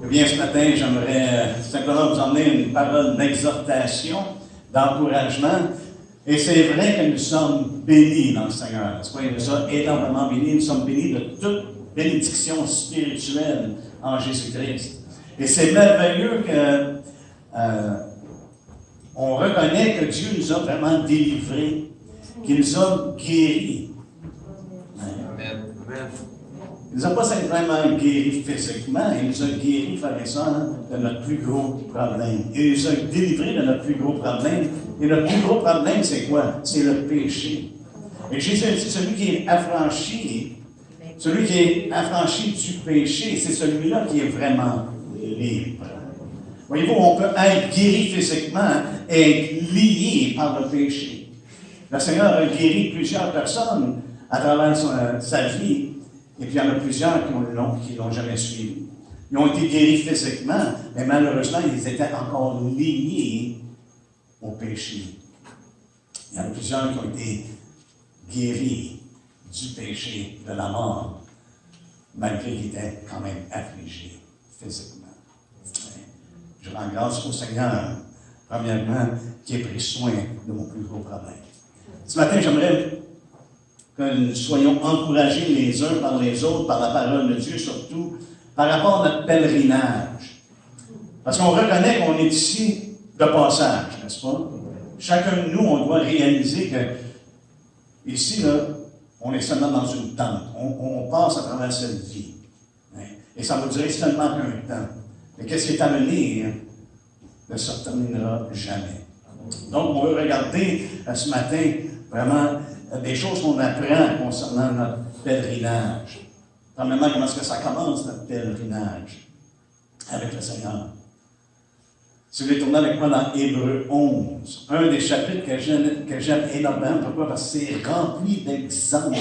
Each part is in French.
Eh bien, ce matin, j'aimerais simplement vous emmener une parole d'exhortation, d'encouragement. Et c'est vrai que nous sommes bénis dans le Seigneur. N'est-ce pas? Il nous a énormément bénis. Nous sommes bénis de toute bénédiction spirituelle en Jésus-Christ. Et c'est merveilleux que on reconnaît que Dieu nous a vraiment délivrés, qu'il nous a guéris. Amen. Il ne nous a pas simplement guéris physiquement, il nous a guéris, frères et sœurs, de notre plus gros problème. Il nous a délivrés de notre plus gros problème. Et notre plus gros problème, c'est quoi? C'est le péché. Et Jésus a dit, celui qui est affranchi du péché, c'est celui-là qui est vraiment libre. Voyez-vous, on peut être guéri physiquement et être lié par le péché. Le Seigneur a guéri plusieurs personnes à travers sa vie, et puis il y en a plusieurs qui ne l'ont jamais suivi. Ils ont été guéris physiquement, mais malheureusement, ils étaient encore liés au péché. Il y en a plusieurs qui ont été guéris du péché, de la mort, malgré qu'ils étaient quand même affligés physiquement. Je rends grâce au Seigneur, premièrement, qui ait pris soin de mon plus gros problème. Ce matin, j'aimerais que nous soyons encouragés les uns par les autres, par la parole de Dieu, surtout par rapport à notre pèlerinage. Parce qu'on reconnaît qu'on est ici de passage, n'est-ce pas? Chacun de nous, on doit réaliser que ici, là, on est seulement dans une tente. On passe à travers cette vie. Hein? Et ça va durer seulement un temps. Mais qu'est-ce qui est à venir ne se terminera jamais. Donc, on veut regarder ce matin vraiment des choses qu'on apprend concernant notre pèlerinage. Premièrement, comment est-ce que ça commence, notre pèlerinage avec le Seigneur? Si vous voulez tourner avec moi dans Hébreux 11, un des chapitres que j'aime énormément. Pourquoi? Parce que c'est rempli d'exemples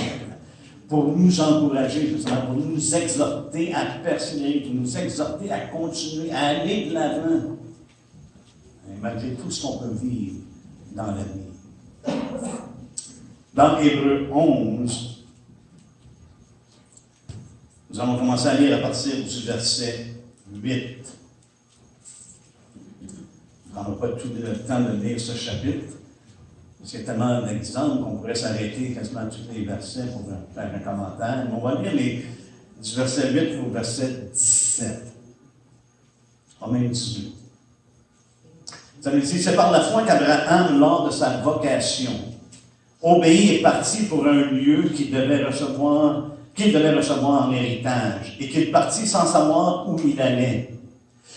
pour nous encourager, justement, pour nous exhorter à persévérer, pour nous exhorter à continuer, à aller de l'avant, malgré tout ce qu'on peut vivre dans la vie. Dans Hébreux 11, nous allons commencer à lire à partir du verset 8. On n'aura pas tout le temps de lire ce chapitre, parce qu'il y a tellement d'exemples qu'on pourrait s'arrêter quasiment à tous les versets pour faire un commentaire. Mais on va lire du verset 8 au verset 17. Pas même 18. Ça nous dit, c'est par la foi qu'Abraham, lors de sa vocation, obéit et partit pour un lieu qu'il devait recevoir en héritage, et qu'il partit sans savoir où il allait.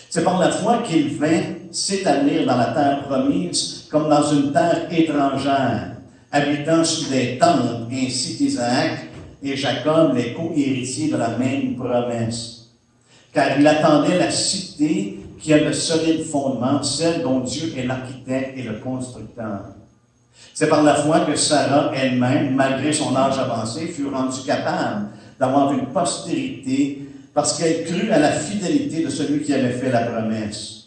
C'est par la foi qu'il vint s'établir dans la terre promise, comme dans une terre étrangère, habitant sous des tentes, ainsi qu'Isaac et Jacob, les co-héritiers de la même promesse. Car il attendait la cité qui a de solides fondements, celle dont Dieu est l'architecte et le constructeur. C'est par la foi que Sarah elle-même, malgré son âge avancé, fut rendue capable d'avoir une postérité parce qu'elle crut à la fidélité de celui qui avait fait la promesse.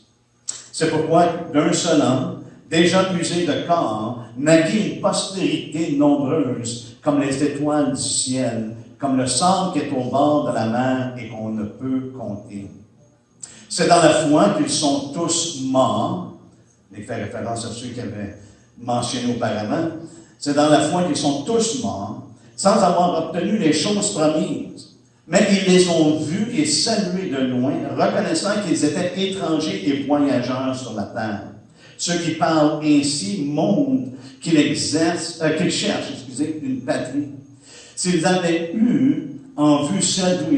C'est pourquoi, d'un seul homme, déjà usé de corps, naquit une postérité nombreuse, comme les étoiles du ciel, comme le sable qui est au bord de la mer et qu'on ne peut compter. C'est dans la foi qu'ils sont tous morts, il fait référence à ceux qui avaient mentionné auparavant, c'est dans la foi qu'ils sont tous morts, sans avoir obtenu les choses promises. Mais ils les ont vus et salués de loin, reconnaissant qu'ils étaient étrangers et voyageurs sur la terre. Ceux qui parlent ainsi montrent qu'ils cherchent une patrie. S'ils avaient eu en vue celle d'où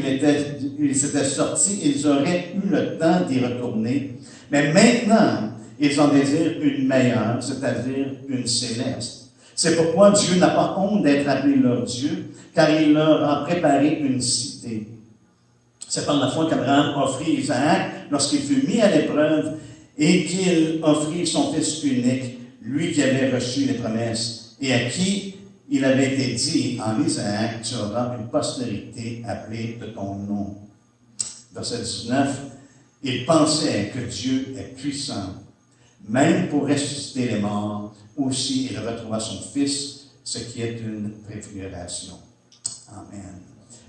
ils s'étaient sortis, ils auraient eu le temps d'y retourner. Mais maintenant, ils en désirent une meilleure, c'est-à-dire une céleste. C'est pourquoi Dieu n'a pas honte d'être appelé leur Dieu, car il leur a préparé une cité. C'est par la foi qu'Abraham offrit Isaac lorsqu'il fut mis à l'épreuve et qu'il offrit son fils unique, lui qui avait reçu les promesses et à qui il avait été dit en Isaac, tu auras une postérité appelée de ton nom. Verset 19, il pensait que Dieu est puissant, même pour ressusciter les morts, aussi il retrouva son fils, ce qui est une préfiguration. Amen.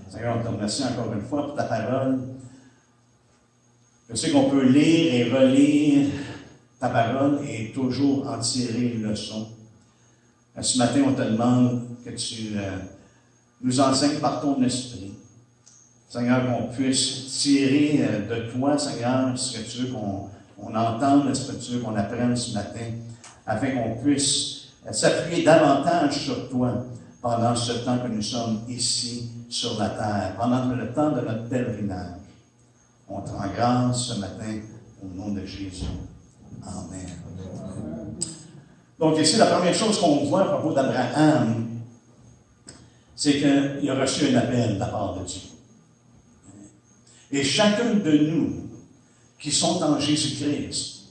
Seigneur, on te remercie encore une fois pour ta parole. Je sais qu'on peut lire et relire ta parole et toujours en tirer une leçon. Ce matin, on te demande que tu nous enseignes par ton esprit. Seigneur, qu'on puisse tirer de toi, Seigneur, ce que tu veux qu'on entende, ce que tu veux qu'on apprenne ce matin, afin qu'on puisse s'appuyer davantage sur toi pendant ce temps que nous sommes ici sur la terre, pendant le temps de notre pèlerinage. On te rend grâce ce matin au nom de Jésus. Amen. Donc ici, la première chose qu'on voit à propos d'Abraham, c'est qu'il a reçu un appel de la part de Dieu. Et chacun de nous qui sont en Jésus-Christ,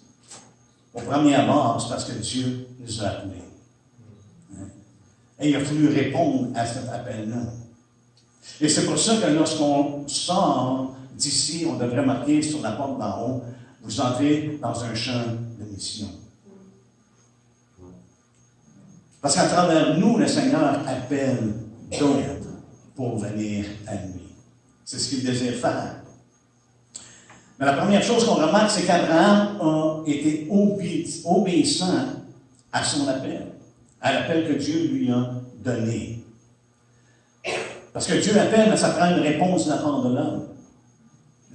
au premier abord, c'est parce que Dieu nous a appelés. Et il a fallu répondre à cet appel-là. Et c'est pour ça que lorsqu'on sort d'ici, on devrait marquer sur la porte d'en haut, vous entrez dans un champ de mission. Parce qu'à travers nous, le Seigneur appelle d'autres pour venir à lui. C'est ce qu'il désire faire. Mais la première chose qu'on remarque, c'est qu'Abraham a été obéissant à son appel, à l'appel que Dieu lui a donné. Parce que Dieu appelle, mais ça prend une réponse de la part de l'homme.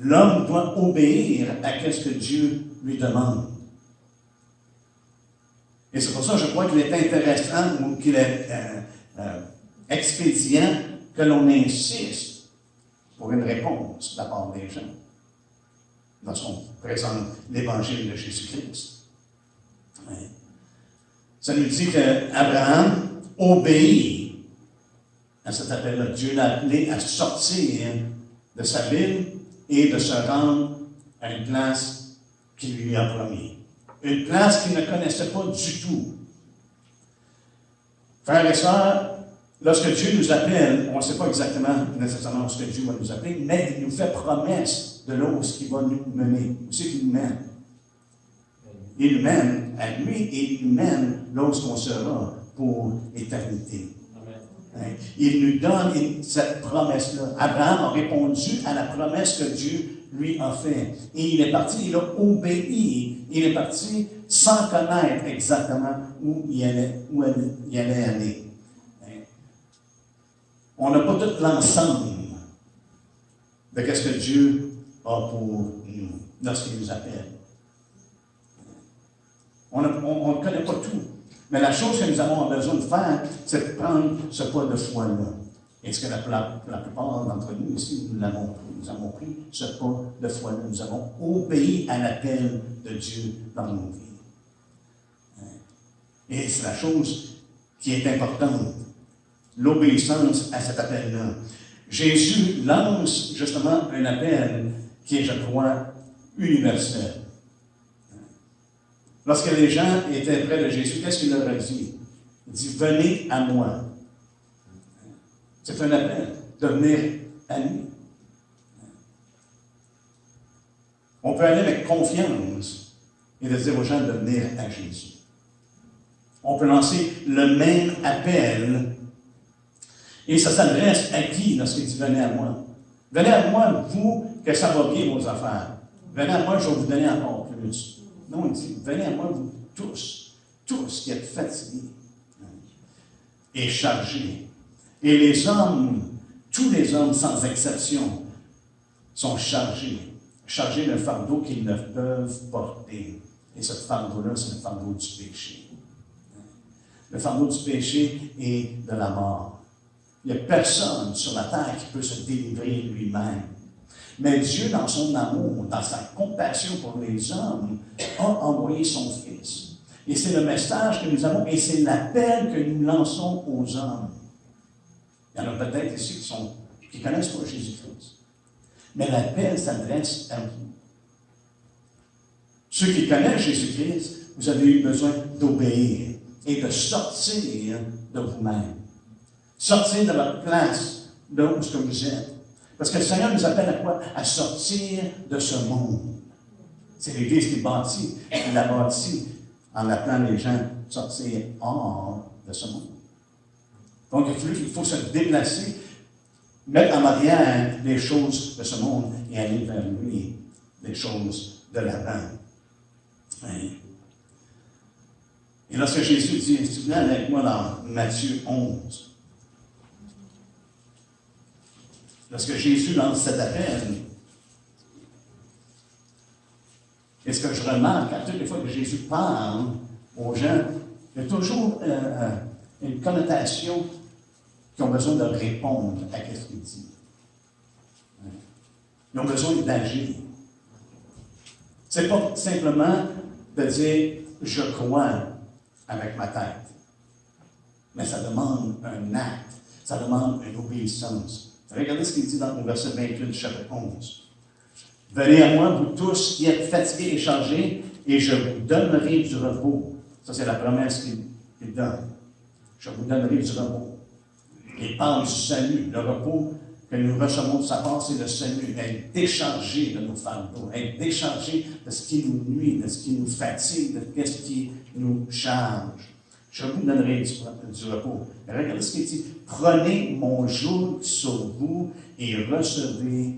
L'homme doit obéir à ce que Dieu lui demande. Et c'est pour ça que je crois qu'il est intéressant ou qu'il est expédient que l'on insiste pour une réponse de la part des gens lorsqu'on présente l'Évangile de Jésus-Christ. Oui. Ça nous dit qu'Abraham obéit à cet appel-là. Dieu l'a appelé à sortir de sa ville et de se rendre à une place qu'il lui a promis. Une place qu'il ne connaissait pas du tout. Frères et sœurs, lorsque Dieu nous appelle, on ne sait pas exactement nécessairement ce que Dieu va nous appeler, mais il nous fait promesse de là où il va nous mener, où c'est qu'il nous mène. Il nous mène à lui et il nous mène là où on sera pour l'éternité. Hein? Il nous donne cette promesse-là. Abraham a répondu à la promesse que Dieu lui a fait. Et il est parti, il a obéi. Il est parti sans connaître exactement où il allait aller. On n'a pas tout l'ensemble de ce que Dieu a pour nous lorsqu'il nous appelle. On ne connaît pas tout. Mais la chose que nous avons besoin de faire, c'est de prendre ce pas de foi-là. Et ce que la plupart d'entre nous ici, nous l'avons pris. Nous avons pris ce pas de foi-là. Nous avons obéi à l'appel de Dieu dans nos vies. Et c'est la chose qui est importante. L'obéissance à cet appel-là. Jésus lance justement un appel qui est, je crois, universel. Lorsque les gens étaient près de Jésus, qu'est-ce qu'il leur a dit? Il dit, venez à moi. C'est un appel de venir à lui. On peut aller avec confiance et de dire aux gens de venir à Jésus. On peut lancer le même appel et ça s'adresse à qui lorsqu'il dit venez à moi? Venez à moi, vous, que ça va bien vos affaires. Venez à moi, je vais vous donner encore plus. Non, il dit, venez à moi, vous tous qui êtes fatigués et chargés. Et les hommes, tous les hommes sans exception, sont chargés d'un fardeau qu'ils ne peuvent porter. Et ce fardeau-là, c'est le fardeau du péché. Le fardeau du péché et de la mort. Il n'y a personne sur la terre qui peut se délivrer lui-même. Mais Dieu, dans son amour, dans sa compassion pour les hommes, a envoyé son Fils. Et c'est le message que nous avons, et c'est l'appel que nous lançons aux hommes. Il y en a peut-être ici qui ne connaissent pas Jésus-Christ. Mais l'appel s'adresse à vous. Ceux qui connaissent Jésus-Christ, vous avez eu besoin d'obéir et de sortir de vous-même. Sortir de votre place, de où ce que vous êtes. Parce que le Seigneur nous appelle à quoi? À sortir de ce monde. C'est l'Église qui bâtit. Il l'a bâti en appelant les gens à sortir hors de ce monde. Donc, il faut se déplacer, mettre en arrière les choses de ce monde et aller vers lui. des choses de l'avant. Hein? Et lorsque Jésus dit, si tu viens avec moi dans Matthieu 11, lorsque Jésus lance cet appel, et ce que je remarque à toutes les fois que Jésus parle aux gens, il y a toujours une connotation qui ont besoin de répondre à ce qu'il dit. Ils ont besoin d'agir. Ce n'est pas simplement de dire « je crois » avec ma tête. Mais ça demande un acte, ça demande une obéissance. Regardez ce qu'il dit dans le verset 28 du chapitre 11. « Venez à moi, vous tous qui êtes fatigués et chargés, et je vous donnerai du repos. » Ça, c'est la promesse qu'il donne. « Je vous donnerai du repos. » Il parle du salut, le repos que nous recevons de sa part, c'est le salut, être déchargé de nos fardeaux, être déchargé de ce qui nous nuit, de ce qui nous fatigue, de ce qui nous charge. Je vous donnerai du repos. Regardez ce qu'il dit. Prenez mon joug sur vous et recevez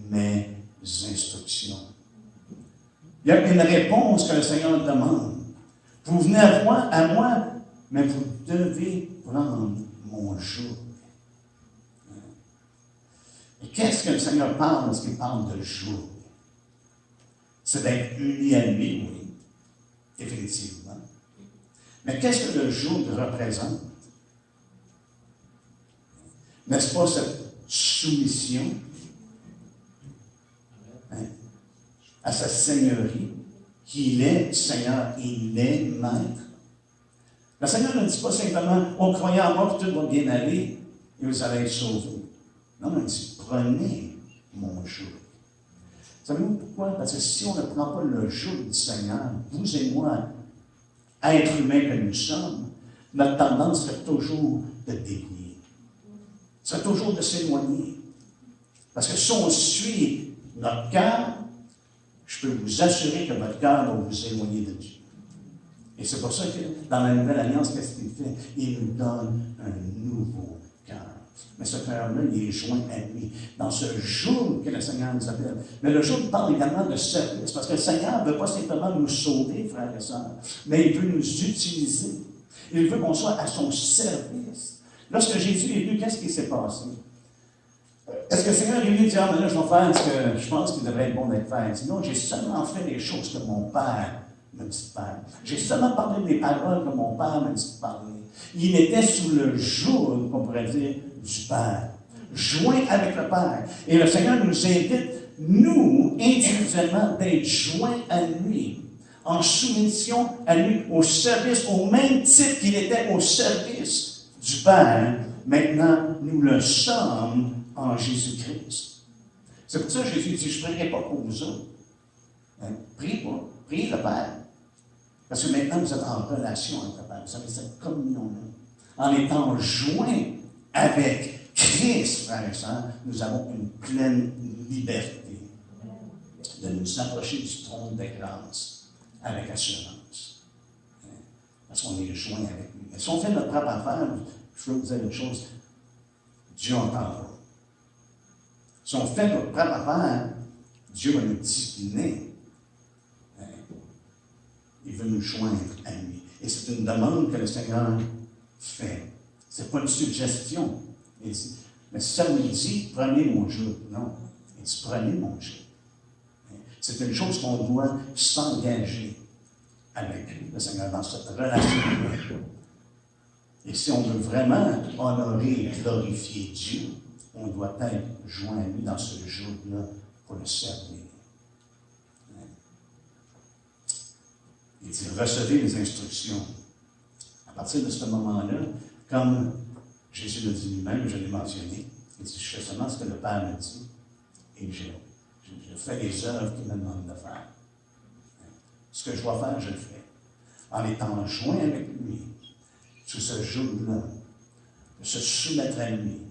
mes instructions. Il y a une réponse que le Seigneur demande. Vous venez à moi, mais vous devez prendre mon joug. Et qu'est-ce que le Seigneur parle lorsqu'il parle de joug? C'est d'être uni à lui, oui, définitivement. Mais qu'est-ce que le joug représente? N'est-ce pas cette soumission à sa seigneurie, qu'il est Seigneur, il est Maître? Le Seigneur ne dit pas simplement « On croyait en moi, puis tout va bien aller, et vous allez être sauvés. » Non, il dit « Prenez mon joug. » Savez-vous pourquoi? Parce que si on ne prend pas le joug du Seigneur, vous et moi, êtres humains que nous sommes, notre tendance serait toujours de dévier. Serait toujours de s'éloigner. Parce que si on suit notre cœur, je peux vous assurer que votre cœur va vous éloigner de Dieu. Et c'est pour ça que dans la Nouvelle Alliance, qu'est-ce qu'il fait? Il nous donne un nouveau cœur. Mais ce cœur-là, il est joint à lui. Dans ce jour que le Seigneur nous appelle. Mais le jour parle également de service. Parce que le Seigneur ne veut pas simplement nous sauver, frères et sœurs, mais il veut nous utiliser. Il veut qu'on soit à son service. Lorsque Jésus est venu, qu'est-ce qui s'est passé? Est-ce que le Seigneur est venu dire, ah, mais là, je vais faire ce que je pense qu'il devrait être bon d'être fait? Il dit, non, j'ai seulement fait les choses que mon Père me dit de faire. J'ai seulement parlé des paroles que mon Père me dit de parler. Il était sous le joug, on pourrait dire, du Père, joint avec le Père. Et le Seigneur nous invite, nous, individuellement, d'être joints à lui, en soumission à lui, au service, au même titre qu'il était au service du Père. Maintenant, nous le sommes en Jésus-Christ. C'est pour ça que Jésus dit, je ne prierai pas pour vous autres. Priez pas, priez le Père. Parce que maintenant, vous êtes en relation avec le Père. Vous avez cette communion-là. En étant joints avec Christ, frères et sœurs, nous avons une pleine liberté de nous approcher du trône de grâce avec assurance. Parce qu'on est joints avec lui. Mais si on fait notre propre affaire, je veux vous dire une chose, Dieu entend pas. Si on fait notre propre affaire, Dieu va nous discipliner. Il veut nous joindre à lui. Et c'est une demande que le Seigneur fait. Ce n'est pas une suggestion. Mais si ça nous dit, prenez mon joug. Non. Il dit, prenez mon joug. C'est une chose qu'on doit s'engager avec le Seigneur dans cette relation. Et si on veut vraiment honorer et glorifier Dieu, on doit être joint à lui dans ce joug-là pour le servir. Il dit, recevez les instructions. À partir de ce moment-là, comme Jésus l'a dit lui-même, je l'ai mentionné, il dit, je fais seulement ce que le Père me dit, et je fais les œuvres qu'il me demande de faire. Ce que je dois faire, je le fais. En étant joint avec lui, sous ce joug-là, de se soumettre à lui,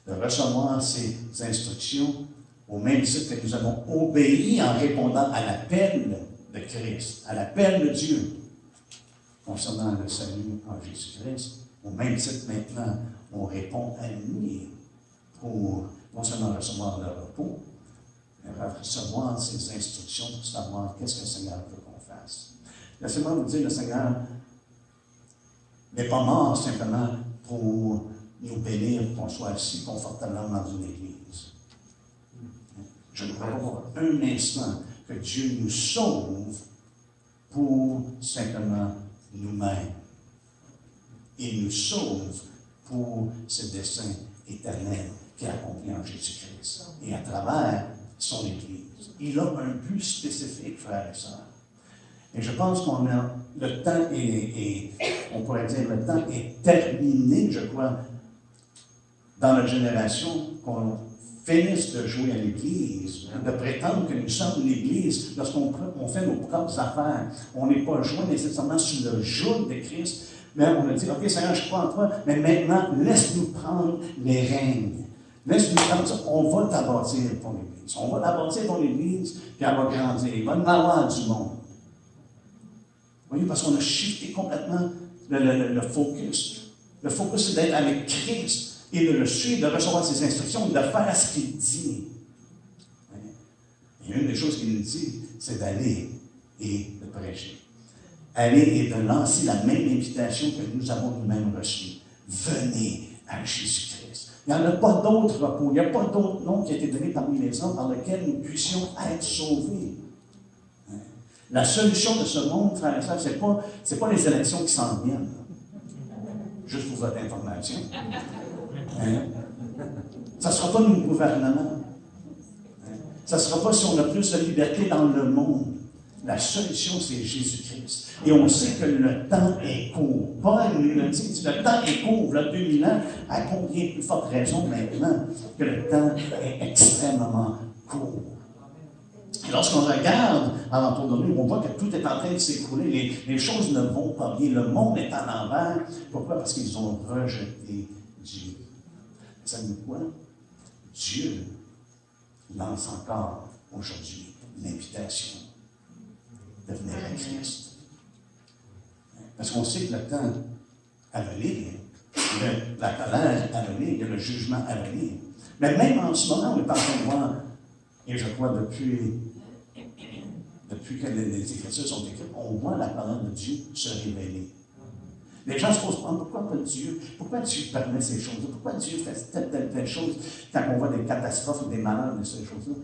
de recevoir ses instructions, au même titre que nous avons obéi en répondant à l'appel de Christ, à l'appel de Dieu concernant le salut en Jésus-Christ. Au même titre maintenant, on répond à lui pour non seulement recevoir le repos, recevoir ses instructions pour savoir qu'est-ce que le Seigneur veut qu'on fasse. Laissez-moi vous dire, le Seigneur n'est pas mort simplement pour nous bénir, qu'on soit assis confortablement dans une église. Je ne crois pas un instant que Dieu nous sauve pour simplement nous-mêmes. Il nous sauve pour ce dessein éternel qu'il a accompli en Jésus-Christ et à travers son Église. Il a un but spécifique, frères et sœurs. Et je pense qu'on a, le temps on pourrait dire, le temps est terminé, je crois, dans notre génération, qu'on finisse de jouer à l'Église, de prétendre que nous sommes l'Église lorsqu'on fait nos propres affaires. On n'est pas joint nécessairement sous le joug de Christ, mais on a dit, OK, Seigneur, je crois en toi, mais maintenant, laisse-nous prendre les règnes. Laisse-nous prendre ça. On va t'abâtir ton Église. On va t'abâtir ton Église, puis elle va grandir. Il va y avoir du monde. Vous voyez, parce qu'on a shifté complètement le focus. Le focus, c'est d'être avec Christ et de le suivre, de recevoir ses instructions, de faire ce qu'il dit. Et une des choses qu'il nous dit, c'est d'aller et de prêcher. Aller et de lancer la même invitation que nous avons nous-mêmes reçue. Venez à Jésus-Christ. Il n'y en a pas d'autre repos, il n'y a pas d'autre nom qui a été donné parmi les hommes par lequel nous puissions être sauvés. La solution de ce monde, frères et sœurs, ce n'est pas les élections qui s'en viennent. Juste pour votre information. Ça ne sera pas nos gouvernements. Ça ne sera pas si on a plus de liberté dans le monde. La solution, c'est Jésus-Christ. Et on sait que le temps est court. Paul nous le dit, le temps est court, là, 2000 ans, à combien plus forte raison maintenant que le temps est extrêmement court. Et lorsqu'on regarde alentour de nous, on voit que tout est en train de s'écrouler. Les choses ne vont pas bien. Le monde est à l'envers. Pourquoi? Parce qu'ils ont rejeté Dieu. Vous savez quoi? Dieu lance encore aujourd'hui l'invitation de venir à Christ. Parce qu'on sait que le temps à venir, la colère à venir, il y a le jugement à venir. Mais même en ce moment, on est en train de voir, et je crois depuis que les Écritures sont écrites, on voit la parole de Dieu se révéler. Les gens se posent pourquoi Dieu permet ces choses-là? Pourquoi Dieu fait telle chose quand on voit des catastrophes ou des malheurs de ces choses-là?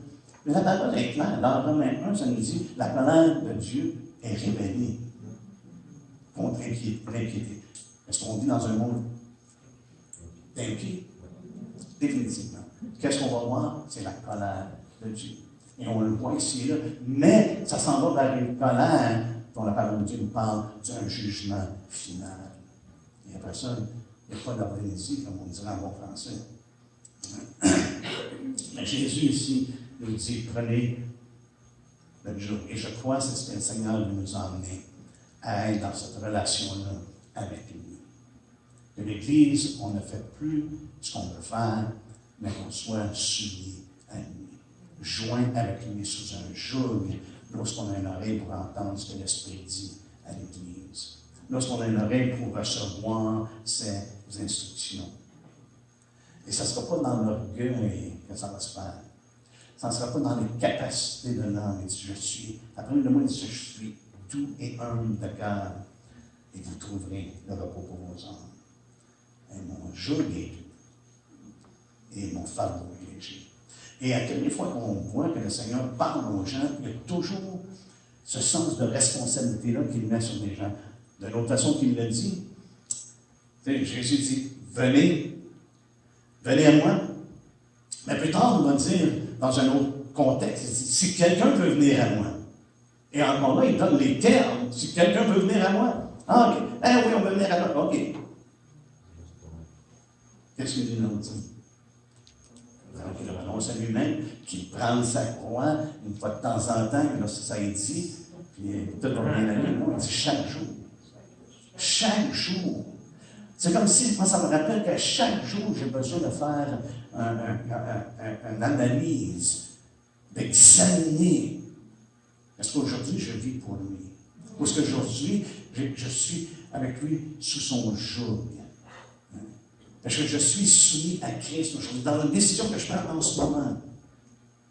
Mais la parole est claire. Dans Romains 1, ça nous dit la colère de Dieu est révélée contre l'impiété. Est-ce qu'on vit dans un monde d'impiété? Définitivement. Qu'est-ce qu'on va voir? C'est la colère de Dieu. Et on le voit ici et là. Mais ça s'en va vers une colère dont la parole de Dieu nous parle d'un jugement final. Et après ça, il n'y a pas d'organiser, comme on dirait en bon français. Mais Jésus ici nous dit, prenez le jour. Et je crois que c'est ce que le Seigneur veut nous emmener à être dans cette relation-là avec lui. Que l'Église, on ne fait plus ce qu'on veut faire, mais qu'on soit soumis à lui. Joint avec lui sous un joug, lorsqu'on a une oreille pour entendre ce que l'Esprit dit à l'Église. Lorsqu'on a une oreille pour recevoir ses instructions. Et ça ne sera pas dans l'orgueil que ça va se faire. Ça ne sera pas dans les capacités de l'homme. Il dit, après le mot, il dit, je suis doux et humble de cœur, et vous trouverez le repos pour vos âmes. Et mon joug est doux, et mon fardeau est léger. Et à toutes les fois qu'on voit que le Seigneur parle aux gens, il y a toujours ce sens de responsabilité-là qu'il met sur les gens. De l'autre façon qu'il le dit, Jésus dit, venez à moi. Mais plus tard, on va dire, dans un autre contexte, il dit, si quelqu'un veut venir à moi. Et encore là, il donne les termes. Si quelqu'un veut venir à moi. Ah, OK. Eh oui, on veut venir à moi. OK. Qu'est-ce que Dieu nous dit? Il renonce à lui-même, qu'il prenne sa croix une fois de temps en temps, là, ça est dit, puis tout va bien aller. Non, il dit chaque jour. Chaque jour. C'est comme si, moi, ça me rappelle que chaque jour, j'ai besoin de faire une analyse, d'examiner. Est-ce qu'aujourd'hui, je vis pour lui? Ou est-ce qu'aujourd'hui, je suis avec lui sous son joug? Est-ce que je suis soumis à Christ aujourd'hui, dans la décision que je prends en ce moment?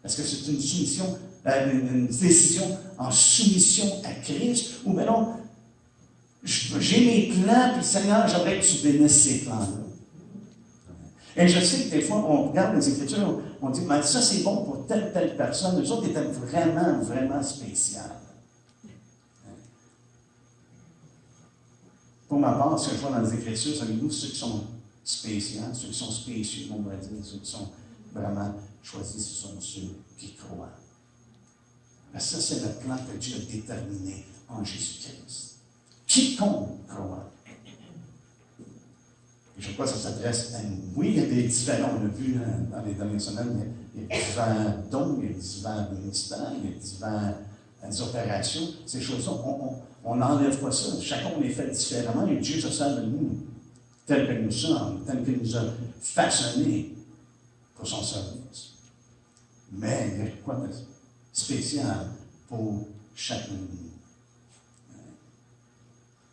Est-ce que c'est une soumission, une décision en soumission à Christ? Ou bien non, j'ai mes plans, puis Seigneur, j'aimerais que tu bénisses ces plans-là. Et je sais que des fois, on regarde les Écritures, on dit, mais ça c'est bon pour telle personne. Les autres étaient vraiment, vraiment spéciales. Pour ma part, ce que je vois dans les Écritures, savez-vous, ceux qui sont spéciaux, ceux qui sont spéciaux, on va dire, ceux qui sont vraiment choisis, ce sont ceux qui croient. Mais ça, c'est le plan que Dieu a déterminé en Jésus-Christ. Quiconque croit. Et je crois que ça s'adresse à nous. Oui, il y a des différents, on l'a vu dans les dernières semaines, il y a différents dons, il y a différents ministères, il y a différentes opérations. Ces choses-là, on n'enlève pas ça. Chacun on les fait différemment et Dieu se sert de nous, tel que nous sommes, tel qu'il nous a façonnés pour son service. Mais il y a quoi de spécial pour chacun de nous.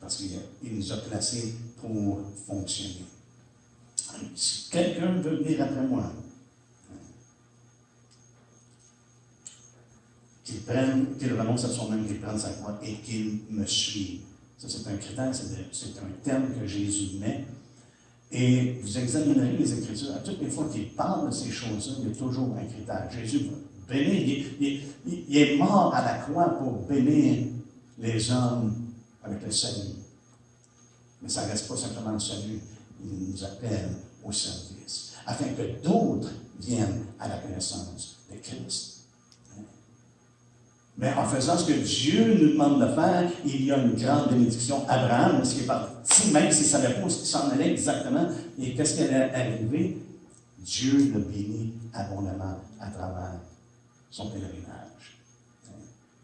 Parce qu'il nous a placés pour fonctionner. Si quelqu'un veut venir après moi, qu'il renonce à soi-même, qu'il prenne sa croix et qu'il me suive. Ça, c'est un critère, c'est un terme que Jésus met. Et vous examinerez les Écritures. À toutes les fois qu'il parle de ces choses-là, il y a toujours un critère. Jésus va bénir. Il est mort à la croix pour bénir les hommes avec le salut. Mais ça ne reste pas simplement le salut. Il nous appelle au service, afin que d'autres viennent à la connaissance de Christ. Mais en faisant ce que Dieu nous demande de faire, il y a une grande bénédiction. Abraham, ce qui est parti, même s'il ne savait pas où il s'en allait exactement, et qu'est-ce qui allait arriver, Dieu l'a béni abondamment à travers son pèlerinage.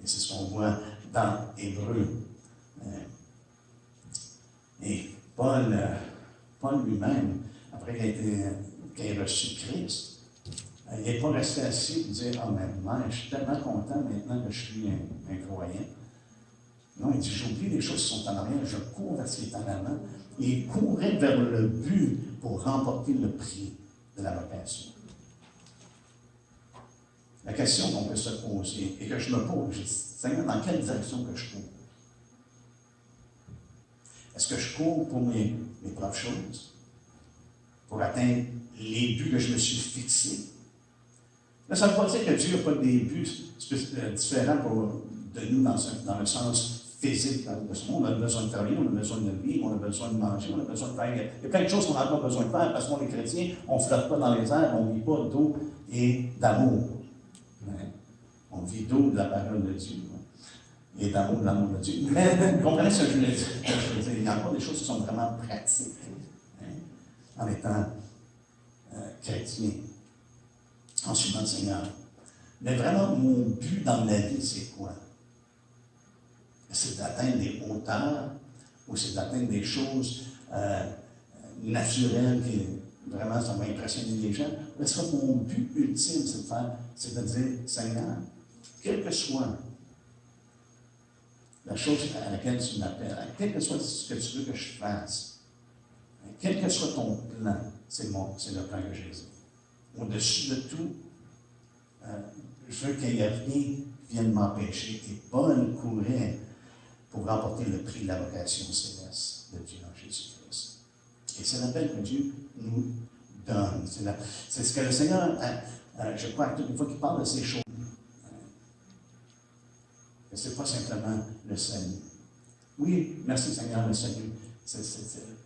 Et c'est ce qu'on voit dans Hébreu. Et Paul lui-même, après qu'il a reçu Christ, il n'est pas resté assis et dire « Ah, mais je suis tellement content maintenant que je suis un croyant. » Non, il dit « J'oublie les choses qui sont en arrière, je cours vers ce qui est en avant. » Il courait vers le but pour remporter le prix de la vocation. La question qu'on peut se poser, et que je me pose, je dis « Seigneur, dans quelle direction que je cours? Est-ce que je cours pour mes propres choses? Pour atteindre les buts que je me suis fixés? Là, ça ne veut pas dire que Dieu n'a pas des buts différents de nous dans le sens physique de ce monde. On a besoin de travailler, on a besoin de vivre, on a besoin de manger, on a besoin de faire. Il y a plein de choses qu'on n'a pas besoin de faire parce qu'on est chrétien, on ne flotte pas dans les airs, on ne vit pas d'eau et d'amour. On vit d'eau de la parole de Dieu. Et d'amour de l'amour de Dieu. Mais vous comprenez ce que je veux dire? Il y a encore des choses qui sont vraiment pratiques en étant chrétien, en suivant le Seigneur. Mais vraiment, mon but dans la vie, c'est quoi? C'est d'atteindre des hauteurs ou c'est d'atteindre des choses naturelles qui, vraiment, ça va impressionner les gens? Est-ce que mon but ultime, c'est de dire, Seigneur, quel que soit la chose à laquelle tu m'appelles, quel que soit ce que tu veux que je fasse, quel que soit ton plan, c'est le plan que Jésus. Au-dessus de tout, je veux qu'il n'y ait rien qui vienne m'empêcher. Et Paul courait pour remporter le prix de la vocation céleste de Dieu en Jésus-Christ. Et c'est l'appel que Dieu nous donne. C'est ce que le Seigneur, je crois, toutes les fois qu'il parle de ces choses, ce n'est pas simplement le salut. Oui, merci Seigneur, le salut, c'est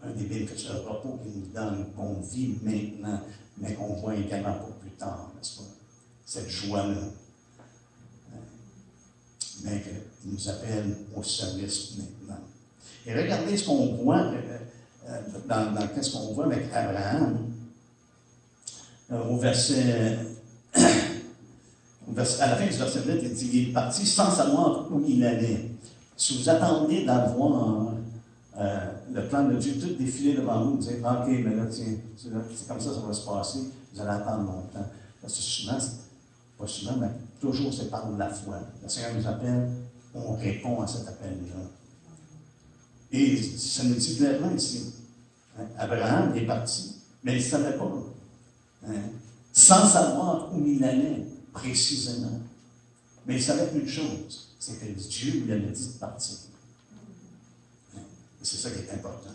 un des bénéfices, le repos qu'il nous donne, qu'on vit maintenant, mais qu'on voit également pour plus tard, n'est-ce pas? Cette joie-là. Mais qu'il nous appelle au service maintenant. Et regardez ce qu'on voit, qu'est-ce qu'on voit avec Abraham, au verset. À la fin du verset 8, il dit qu'il est parti sans savoir où il allait. Si vous attendez d'avoir le plan de Dieu tout défiler devant vous, vous dites, OK, mais là, tiens, c'est comme ça va se passer, vous allez attendre longtemps. Parce que souvent, pas souvent, mais toujours, c'est par la foi. Le Seigneur nous appelle, on répond à cet appel-là. Et ça nous dit clairement ici, Abraham est parti, mais il ne savait pas. Sans savoir où il allait. précisément. Mais il savait une chose, c'est que Dieu lui avait dit de partir. C'est ça qui est important.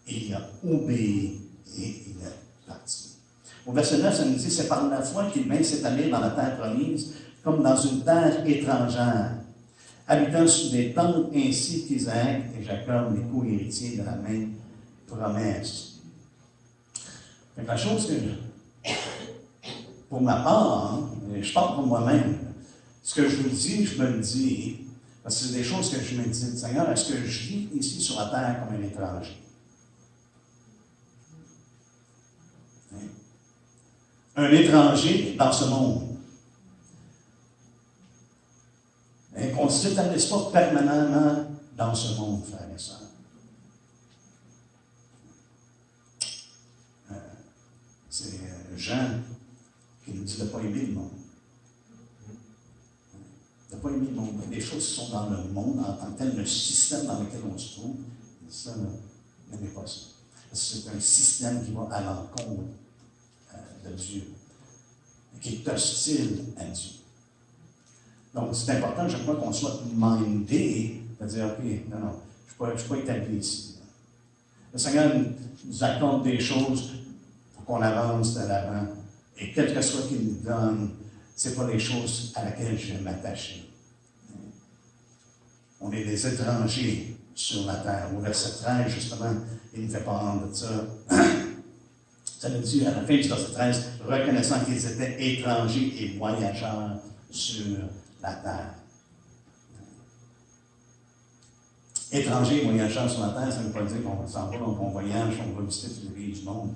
Et il a obéi et il est parti. Au verset 9, ça nous dit, c'est par la foi qu'il s'est allé dans la terre promise, comme dans une terre étrangère, habitant sous des tentes ainsi qu'Isaac et Jacob, les co-héritiers de la même promesse. Donc, la chose que, pour ma part, hein, je parle pour moi-même, ce que je vous dis, je me le dis, parce que c'est des choses que je me dis, Seigneur, est-ce que je vis ici sur la terre comme un étranger? Hein? Un étranger dans ce monde. Et qu'on ne s'établisse pas permanemment dans ce monde, frères et sœurs. C'est Jean qui nous dit de ne pas aimer le monde. De ne pas aimer le monde. Les choses qui sont dans le monde en tant que tel, le système dans lequel on se trouve, ça, n'aimez pas ça. C'est un système qui va à l'encontre de Dieu, qui est hostile à Dieu. Donc, c'est important, je crois, qu'on soit mindé de dire, OK, non, je ne suis pas établi ici. Le Seigneur nous accorde des choses pour qu'on avance de l'avant. Et quel que soit qu'il nous donne, ce n'est pas les choses à laquelle je vais m'attacher. On est des étrangers sur la terre. Au verset 13, justement, il nous fait parler de ça. Ça nous dit à la fin du verset 13, reconnaissant qu'ils étaient étrangers et voyageurs sur la terre. Étrangers et voyageurs sur la terre, ça ne veut pas dire qu'on s'en va, qu'on voyage, qu'on va visiter tous les pays du monde.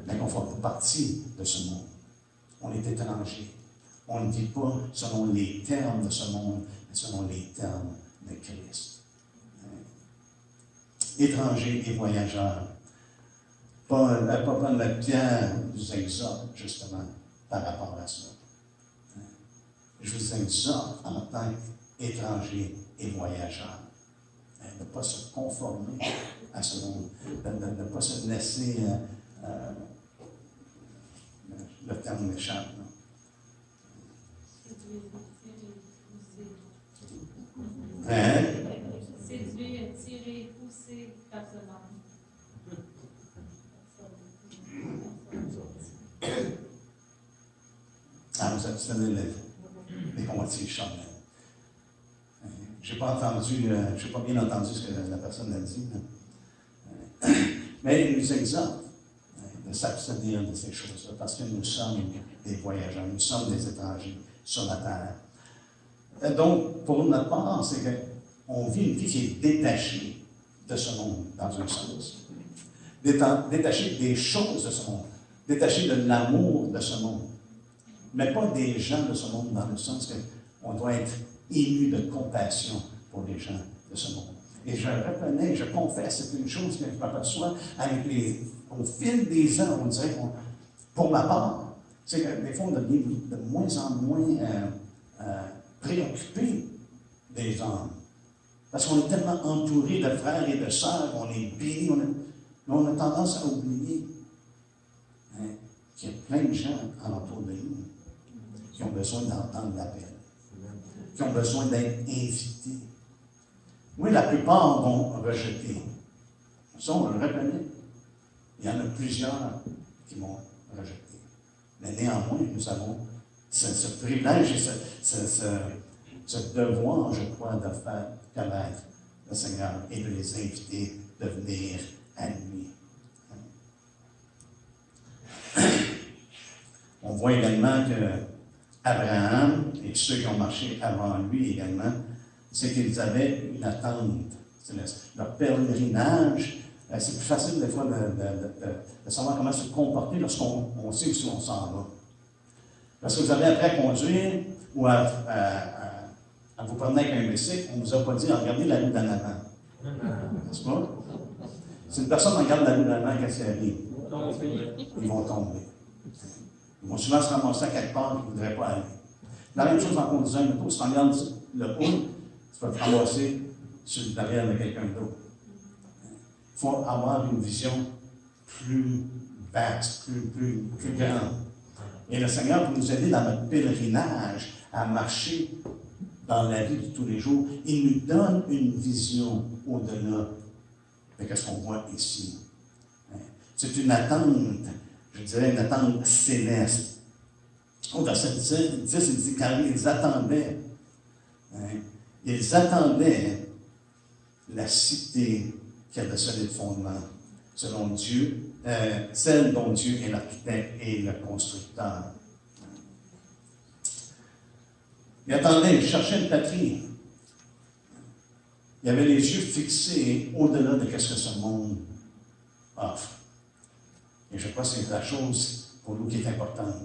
Mais qu'on fait partie de ce monde. On est étrangers. On ne vit pas selon les termes de ce monde, mais selon les termes de Christ. Étrangers et voyageurs. Paul le Pierre nous exhorte justement par rapport à ça. Je vous exhorte en tant qu'étrangers et voyageurs de ne pas se conformer à ce monde, de ne pas se laisser, le terme m'échappe. Hein? Séduire, tirer, pousser, personnellement. Ah, vous abstenez les convoitises charnelles. Je n'ai pas bien entendu ce que la personne a dit. Mais il nous exhorte de s'abstenir de ces choses-là, parce que nous sommes des voyageurs, nous sommes des étrangers sur la terre. Et donc, pour notre part, c'est qu'on vit une vie qui est détachée de ce monde, dans un sens. Détachée des choses de ce monde, détachée de l'amour de ce monde. Mais pas des gens de ce monde, dans le sens qu'on doit être ému de compassion pour les gens de ce monde. Et je reconnais, je confesse, c'est une chose que je m'aperçois au fil des ans, on dirait pour ma part, c'est que des fois, on devient de moins en moins préoccupé des hommes. Parce qu'on est tellement entouré de frères et de sœurs, on est bénis, mais on a tendance à oublier qu'il y a plein de gens alentour de nous qui ont besoin d'entendre l'appel, qui ont besoin d'être invités. Oui, la plupart vont rejeter. Ça, on le reconnaît. Il y en a plusieurs qui vont rejeter. Mais néanmoins, nous avons ce privilège et ce devoir, je crois, de faire connaître le Seigneur et de les inviter de venir à lui. On voit également que Abraham et ceux qui ont marché avant lui également, c'est qu'ils avaient une attente. Leur pèlerinage, c'est plus facile des fois de savoir comment se comporter lorsqu'on sait où on s'en va. Parce que vous avez appris à conduire ou à vous promener avec un bicycle, on ne vous a pas dit regardez la roue d'en avant. N'est-ce pas? Si une personne regarde la roue d'en avant, qu'est-ce qui arrive? Ils vont tomber. Ils vont souvent se ramasser à quelque part qu'ils ne voudraient pas aller. La même chose en conduisant une auto, si tu regardes le haut, tu vas te ramasser sur le derrière de quelqu'un d'autre. Il faut avoir une vision plus vaste, plus grande. Et le Seigneur, pour nous aider dans notre pèlerinage à marcher dans la vie de tous les jours, il nous donne une vision au-delà de ce qu'on voit ici. C'est une attente, je dirais une attente céleste. Au verset 10, il dit, car ils attendaient, ils attendaient la cité qui a de solides fondements, selon Dieu, celle dont Dieu est l'architecte et le constructeur. Ils attendaient, ils cherchaient une patrie. Il y avait les yeux fixés au-delà de ce que ce monde offre. Et je crois que c'est la chose pour nous qui est importante.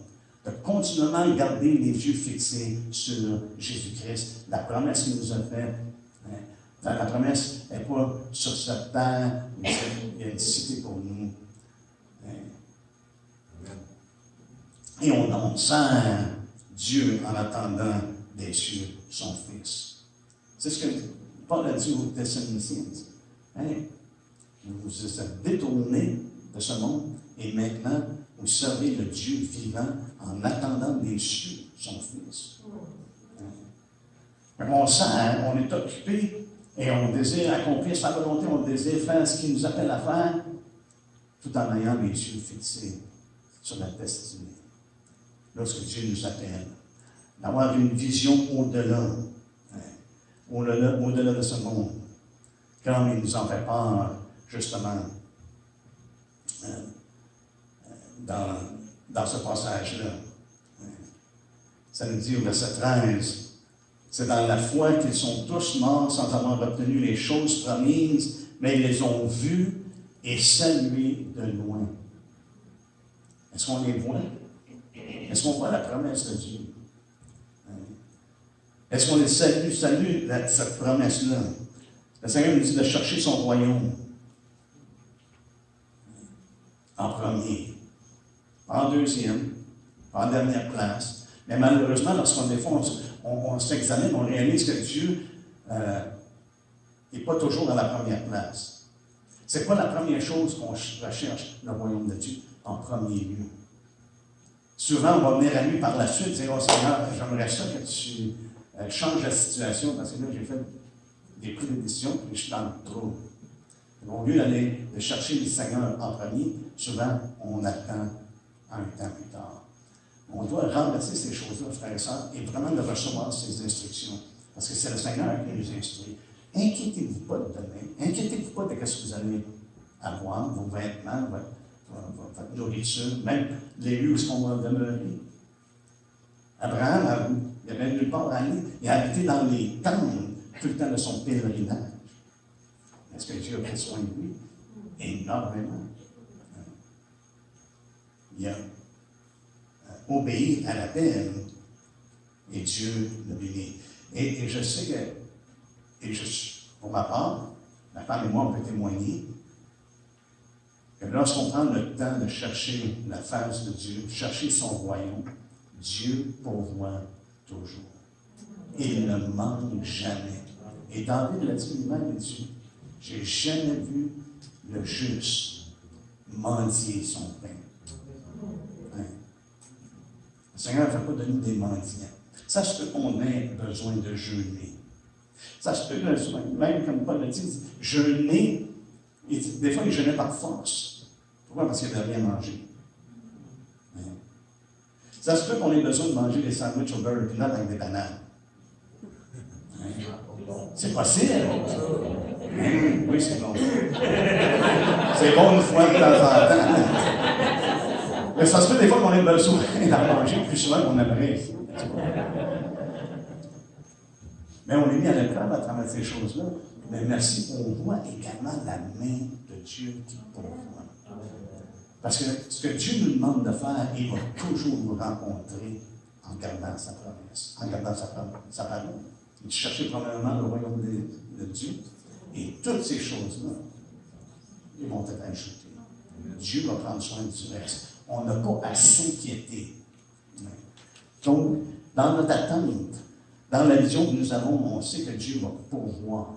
De continuellement garder les yeux fixés sur Jésus-Christ, la promesse qu'il nous a faite. La promesse n'est pas sur cette terre, mais il y a une cité pour nous. Et on sert Dieu en attendant des cieux son Fils. C'est ce que Paul a dit aux Thessaloniciens. Vous vous êtes détournés de ce monde et maintenant vous servez le Dieu vivant en attendant des cieux son Fils. On sert, on est occupé et on désire accomplir sa volonté, on désire faire ce qu'il nous appelle à faire, tout en ayant les yeux fixés sur la destinée. Lorsque Dieu nous appelle, d'avoir une vision au-delà, au-delà de ce monde, comme il nous en fait part, justement, dans ce passage-là. Ça nous dit au verset 13, c'est dans la foi qu'ils sont tous morts sans avoir obtenu les choses promises, mais ils les ont vues et saluées de loin. Est-ce qu'on les voit? Est-ce qu'on voit la promesse de Dieu? Est-ce qu'on les salue cette promesse-là? Le Seigneur nous dit de chercher son royaume en premier, en deuxième, en dernière place. Mais malheureusement, lorsqu'on des fois, on s'examine, on réalise que Dieu n'est pas toujours dans la première place. C'est quoi la première chose qu'on recherche, le royaume de Dieu, en premier lieu? Souvent, on va venir à lui par la suite et dire, « Oh Seigneur, j'aimerais ça que tu changes la situation, parce que là, j'ai fait des prises de décision, et je suis dans le trou. » Au lieu d'aller de chercher le Seigneur en premier, souvent, on attend un temps plus tard. On doit renverser ces choses-là, frères et sœurs, et vraiment de recevoir ces instructions. Parce que c'est le Seigneur qui nous instruit. Inquiétez-vous pas de demain. Inquiétez-vous pas de ce que vous allez avoir, vos vêtements, votre nourriture, même les lieux où on va demeurer. Abraham, il n'avait nulle part à aller. Il a habité dans les tentes tout le temps de son pèlerinage. Est-ce que Dieu a pris soin de lui? Énormément. Il a obéi à l'appel et Dieu l'a béni. Et je sais que, pour ma part, ma femme et moi, on peut témoigner que lorsqu'on prend le temps de chercher la face de Dieu, chercher son royaume, Dieu pourvoit toujours. Il ne manque jamais. Et David l'a dit lui-même, il dit, j'ai jamais vu le juste mendier son pain. Le Seigneur ne fait pas de nous des mendiants. Ça se peut qu'on ait besoin de jeûner. Ça se peut, même comme Paul le dit, jeûner, des fois il jeûnait par force. Pourquoi? Parce qu'il n'avait rien mangé. Ça se peut qu'on ait besoin de manger des sandwichs au beurre et peanut avec des bananes. C'est possible. Oui, c'est bon. C'est bon une fois de temps en temps. Mais ça se peut des fois qu'on ait besoin d'en manger plus souvent qu'on aimerait. Mais on est mis à l'épreuve à travers ces choses-là. Mais merci, on voit également la main de Dieu qui pourvoit. Parce que ce que Dieu nous demande de faire, il va toujours nous rencontrer en gardant sa promesse, en gardant sa parole. Il cherchait premièrement le royaume de Dieu. Et toutes ces choses-là, ils vont être ajoutées. Dieu va prendre soin du reste. On n'a pas à s'inquiéter. Donc, dans notre attente, dans la vision que nous avons, on sait que Dieu va pourvoir.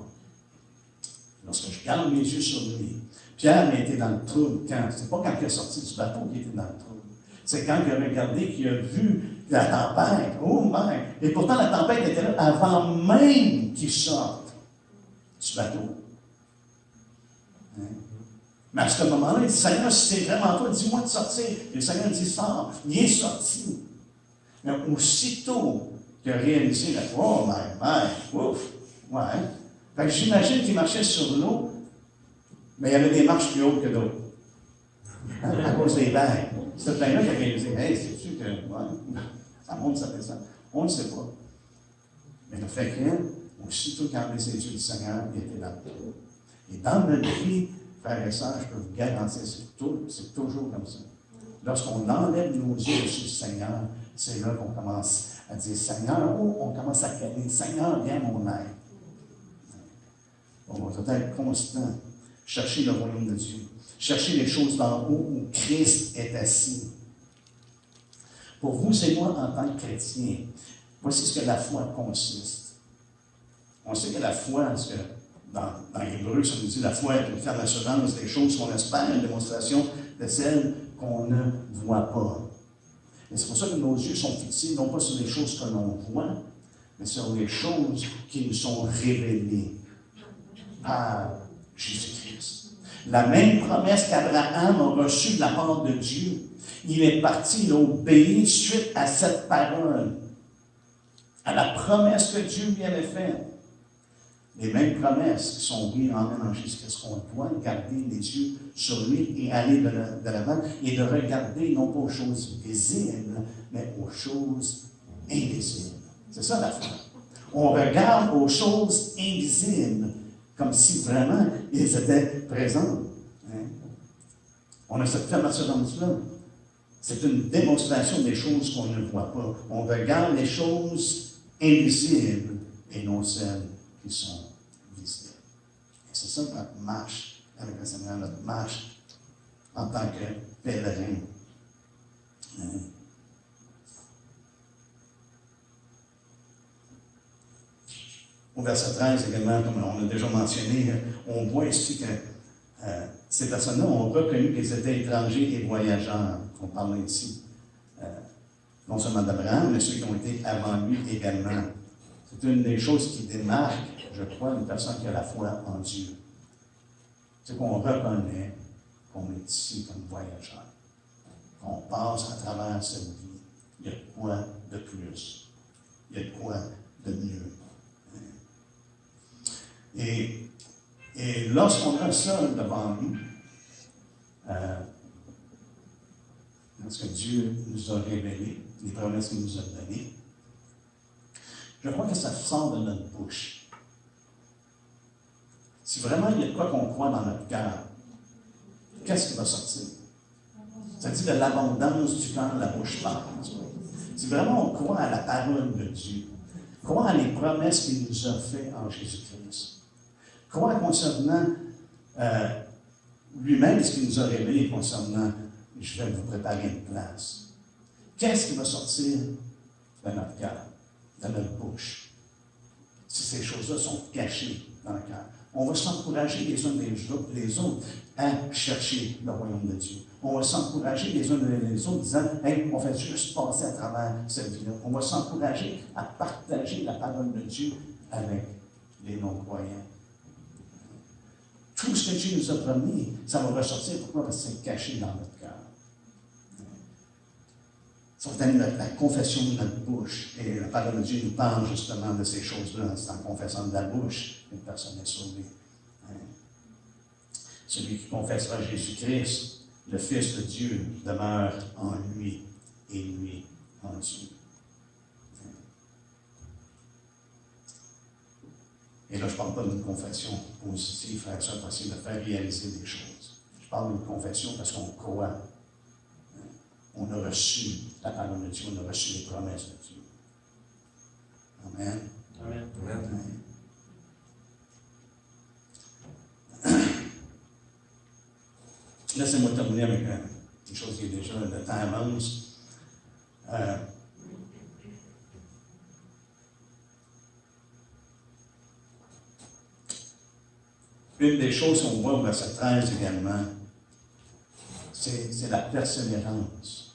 Lorsque je garde mes yeux sur lui, Pierre était dans le trouble quand, c'est pas quand il est sorti du bateau qu'il était dans le trouble. C'est quand il a regardé qu'il a vu la tempête. Oh, my! Et pourtant, la tempête était là avant même qu'il sorte du bateau. Hein? Mais à ce moment-là, il dit, Seigneur, si c'est vraiment toi, dis-moi de sortir. Et le Seigneur dit, sors. Il est sorti. Mais aussitôt qu'il a réalisé, oh, my, ouf, ouais. Fait que j'imagine qu'il marchait sur l'eau, mais il y avait des marches plus hautes que d'autres. À cause des vagues. C'est plein là qui a réalisé, hey, c'est-tu que, ouais, ça monte, ça descend. On ne sait pas. Mais le fait que, aussitôt qu'il a enlevé ses yeux du Seigneur, il était dans le dos. Et dans notre vie, frères et sœurs, je peux vous garantir, c'est toujours comme ça. Lorsqu'on enlève nos yeux sur le Seigneur, c'est là qu'on commence à dire, Seigneur, oh, on commence à crier, Seigneur, viens mon aide. On doit être constant. Chercher le royaume de Dieu. Chercher les choses d'en haut où Christ est assis. Pour vous et moi, en tant que chrétiens, voici ce que la foi consiste. On sait que la foi, parce que dans l'Hébreu, ça nous dit la foi est une ferme assurance des choses qu'on espère, une démonstration de celles qu'on ne voit pas. Et c'est pour ça que nos yeux sont fixés, non pas sur les choses que l'on voit, mais sur les choses qui nous sont révélées par Jésus-Christ. La même promesse qu'Abraham a reçue de la part de Dieu, il est parti, il a obéi suite à cette parole, à la promesse que Dieu lui avait faite. Les mêmes promesses qui sont oui, en Jésus-Christ, qu'on doit garder les yeux sur lui et aller de l'avant et de regarder non pas aux choses visibles, mais aux choses invisibles. C'est ça la foi. On regarde aux choses invisibles comme si vraiment ils étaient présents. Hein? On a cette ferme assurance-là. C'est une démonstration des choses qu'on ne voit pas. On regarde les choses invisibles et non celles qui sont visibles. Et c'est ça notre marche avec le Seigneur, notre marche en tant que pèlerin. Hein? Au verset 13 également, comme on a déjà mentionné, on voit ici que ces personnes-là ont reconnu qu'ils étaient étrangers et voyageurs. On parle ici non seulement d'Abraham, mais ceux qui ont été avant lui également. C'est une des choses qui démarque, je crois, une personne qui a la foi en Dieu. C'est qu'on reconnaît qu'on est ici comme voyageurs. Qu'on passe à travers cette vie. Il y a de quoi de plus. Il y a de quoi de mieux. Et lorsqu'on a ça devant nous, lorsque Dieu nous a révélé, les promesses qu'il nous a données, je crois que ça sort de notre bouche. Si vraiment il y a de quoi qu'on croit dans notre cœur, qu'est-ce qui va sortir? Ça dit de l'abondance du cœur, la bouche parle. Si vraiment on croit à la parole de Dieu, croit à les promesses qu'il nous a faites en Jésus-Christ, croit concernant lui-même ce qu'il nous a révélé concernant « je vais vous préparer une place ». Qu'est-ce qui va sortir de notre cœur, de notre bouche, si ces choses-là sont cachées dans le cœur? On va s'encourager les uns les autres à chercher le royaume de Dieu. On va s'encourager les uns les autres en disant « hey, on fait juste passer à travers cette vie-là ». On va s'encourager à partager la parole de Dieu avec les non-croyants. Tout ce que Dieu nous a promis, ça va ressortir. Pourquoi? Parce que c'est caché dans notre cœur. Ça va être la confession de notre bouche. Et la parole de Dieu nous parle justement de ces choses-là. C'est en confessant de la bouche qu'une personne est sauvée. Celui qui confessera Jésus-Christ, le Fils de Dieu, demeure en lui et lui en Dieu. Et là, je ne parle pas d'une confession positive, frère, ça pour essayer de faire réaliser des choses. Je parle d'une confession parce qu'on croit. On a reçu la parole de Dieu, on a reçu les promesses de Dieu. Amen. Amen. Amen. Laissez-moi terminer avec une chose qui est déjà le temps avance. Une des choses qu'on voit au verset 13 également, c'est la persévérance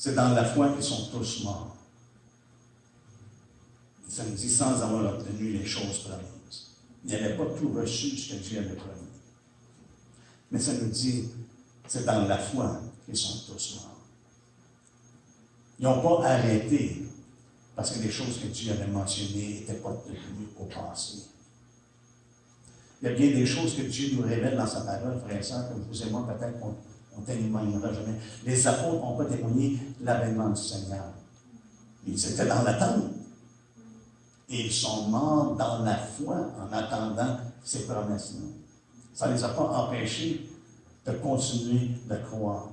c'est dans la foi qu'ils sont tous morts. Ça nous dit sans avoir obtenu les choses promises. Ils n'avaient pas tout reçu ce que Dieu avait promis. Mais ça nous dit, c'est dans la foi qu'ils sont tous morts. Ils n'ont pas arrêté parce que les choses que Dieu avait mentionnées n'étaient pas tenues au passé. Il y a bien des choses que Dieu nous révèle dans sa parole, frères et sœurs, comme vous et moi, peut-être qu'on ne témoignera jamais. Les apôtres n'ont pas témoigné l'avènement du Seigneur. Ils étaient dans l'attente. Et ils sont morts dans la foi en attendant ces promesses-là. Ça ne les a pas empêchés de continuer de croire.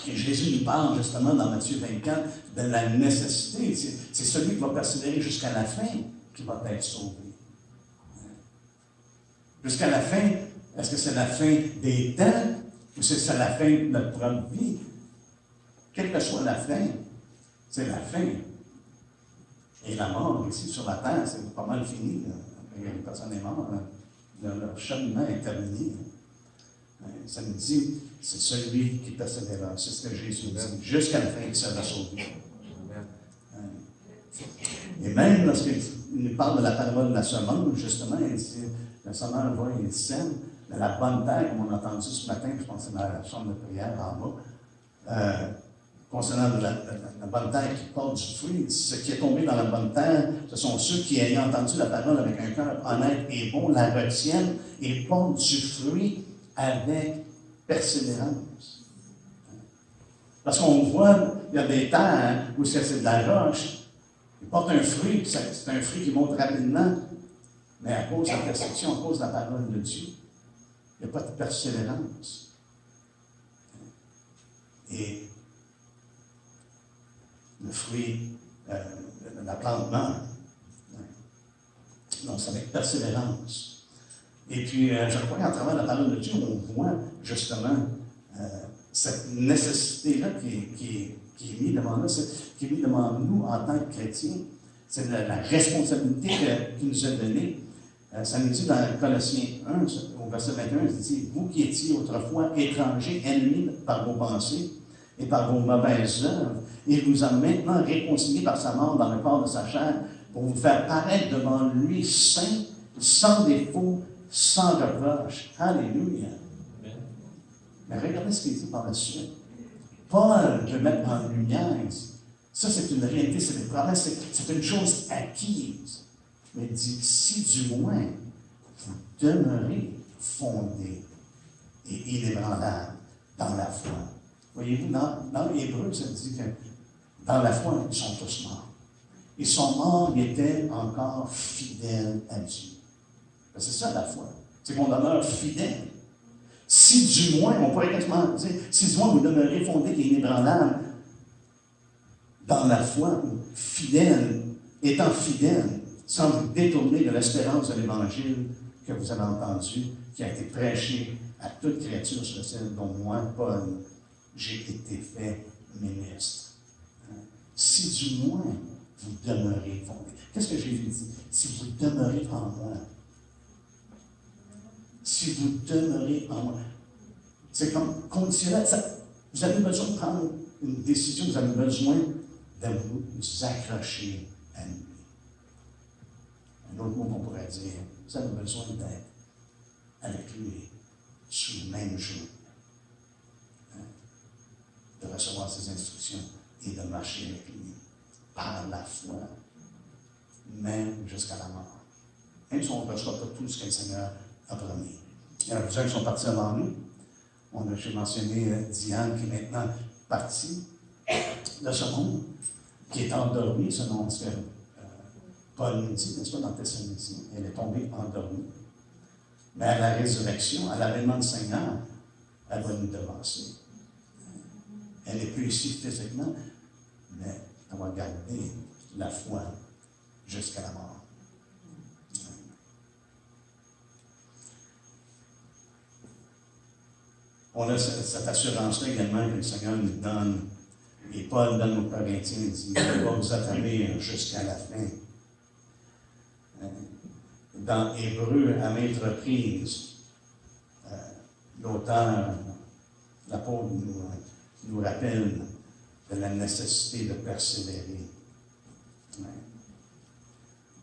Et Jésus nous parle justement dans Matthieu 24 de la nécessité. C'est celui qui va persévérer jusqu'à la fin qui va être sauvé. Jusqu'à la fin, est-ce que c'est la fin des temps ou c'est la fin de notre propre vie? Quelle que soit la fin, c'est la fin. Et la mort ici sur la terre, c'est pas mal fini. Une personne est morte, leur cheminement est terminé. Ça nous dit, c'est celui qui persévère. C'est ce que Jésus dit. Jusqu'à la fin, il sera sauvé. Et même lorsqu'il nous parle de la parabole de la semence, justement, il dit, le semeur va et il sème, mais la bonne terre, comme on a entendu ce matin, je pense que c'est dans la chambre de prière en bas, concernant la bonne terre qui porte du fruit, ce qui est tombé dans la bonne terre, ce sont ceux qui, ayant entendu la parole avec un cœur honnête et bon, la retiennent et portent du fruit avec persévérance. Parce qu'on voit, il y a des terres où c'est de la roche, ils portent un fruit, c'est un fruit qui monte rapidement, mais à cause de la perception, à cause de la parole de Dieu, il n'y a pas de persévérance. Et le fruit, la plante meurt. Donc, c'est avec persévérance. Et puis, je crois qu'à travers la parole de Dieu, on voit justement cette nécessité-là qui est mise devant nous, qui est mise devant nous en tant que chrétiens. C'est la responsabilité qu'il nous a donnée. Ça nous dit dans Colossiens 1, au verset 21, il dit « Vous qui étiez autrefois étrangers, ennemis par vos pensées et par vos mauvaises œuvres, il vous a maintenant réconciliés par sa mort dans le corps de sa chair pour vous faire paraître devant lui saint, sans défaut, sans reproche. » Alléluia. Mais regardez ce qu'il dit par la suite. Paul veut mettre en lumière. Ça, c'est une réalité, c'est des promesses, c'est une chose acquise. Mais il dit, si du moins vous demeurez fondés et inébranlables dans la foi. Voyez-vous, dans l'Hébreu, ça dit que dans la foi, ils sont tous morts. Ils sont morts, ils étaient encore fidèles à Dieu. C'est ça la foi. C'est qu'on demeure fidèle. Si du moins, on pourrait quasiment dire, si du moins vous demeurez fondés et inébranlables dans la foi, fidèle, étant fidèle, sans vous détourner de l'espérance de l'Évangile que vous avez entendu, qui a été prêché à toute créature sur le ciel, dont moi, Paul, j'ai été fait ministre. Si du moins vous demeurez fondés. Qu'est-ce que Jésus dit? Si vous demeurez en moi. Si vous demeurez en moi. C'est comme conditionnel. Vous avez besoin de prendre une décision, vous avez besoin de vous accrocher à lui. Un autre mot qu'on pourrait dire, vous avez besoin d'être avec lui sous le même jour. De recevoir ses instructions et de marcher avec lui par la foi, même jusqu'à la mort. Même si on ne reçoit pas tout ce que le Seigneur a promis. Il y en a plusieurs qui sont partis avant nous. J'ai mentionné Diane qui est maintenant partie de ce monde, qui est endormie, selon ce que Paul nous dit, n'est-ce pas, dans Thessaloniciens. Elle est tombée endormie. Mais à la résurrection, à l'avènement du Seigneur, elle va nous devancer. Elle n'est plus ici physiquement, mais elle va garder la foi jusqu'à la mort. On a cette assurance-là également que le Seigneur nous donne. Et Paul donne aux Corinthiens, il dit, il va vous affermir jusqu'à la fin. Dans Hébreu, à maintes reprises, l'auteur, l'apôtre, rappelle de la nécessité de persévérer. Ouais.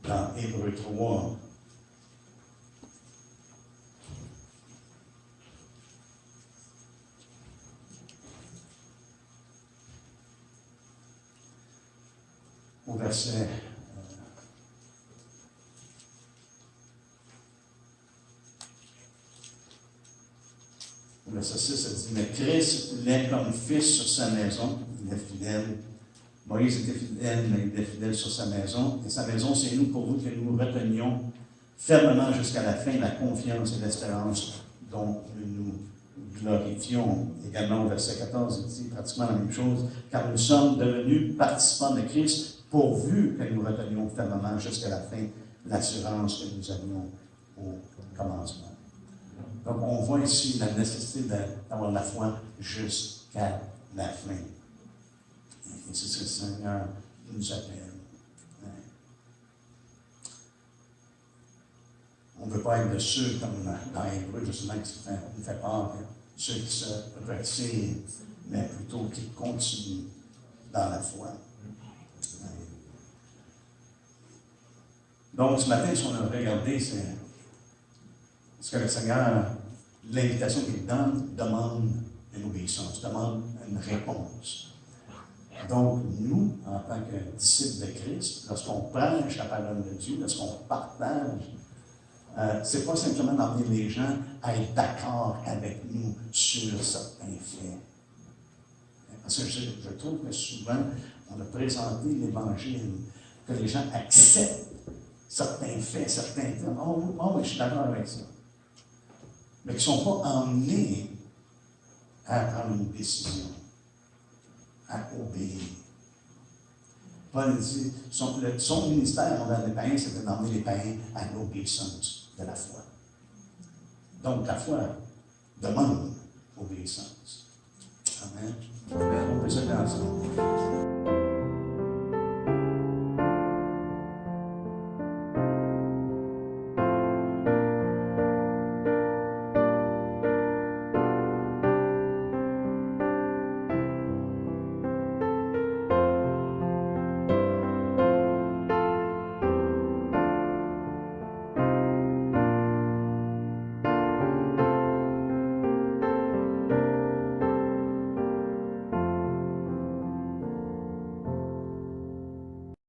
Dans Hébreux 3, au verset verset 6, ça dit, mais Christ l'est comme fils sur sa maison, il est fidèle. Moïse était fidèle, mais il est fidèle sur sa maison. Et sa maison, c'est nous, pour vous, que nous retenions fermement jusqu'à la fin la confiance et l'espérance dont nous glorifions. Également au verset 14, il dit pratiquement la même chose, car nous sommes devenus participants de Christ, pourvu que nous retenions fermement jusqu'à la fin l'assurance que nous avions au commencement. Donc, on voit ici la nécessité d'avoir la foi jusqu'à la fin. Et c'est ce que le Seigneur nous appelle. On ne veut pas être de ceux, comme dans Hébreux, justement, qui nous fait peur, ceux qui se retirent, mais plutôt qui continuent dans la foi. Donc, ce matin, ce qu'on a regardé, c'est ce que le Seigneur, l'invitation qu'il donne, demande une obéissance, demande une réponse. Donc, nous, en tant que disciples de Christ, lorsqu'on prêche la parole de Dieu, lorsqu'on partage, ce n'est pas simplement d'emmener les gens à être d'accord avec nous sur certains faits. Parce que je trouve que souvent, on a présenté l'Évangile, que les gens acceptent certains faits, certains thèmes. Oh, oui, je suis d'accord avec ça. Mais qui ne sont pas emmenés à prendre une décision, à obéir. Paul dit, son ministère envers les païens, c'était d'emmener les païens à l'obéissance de la foi. Donc, la foi demande obéissance. Amen.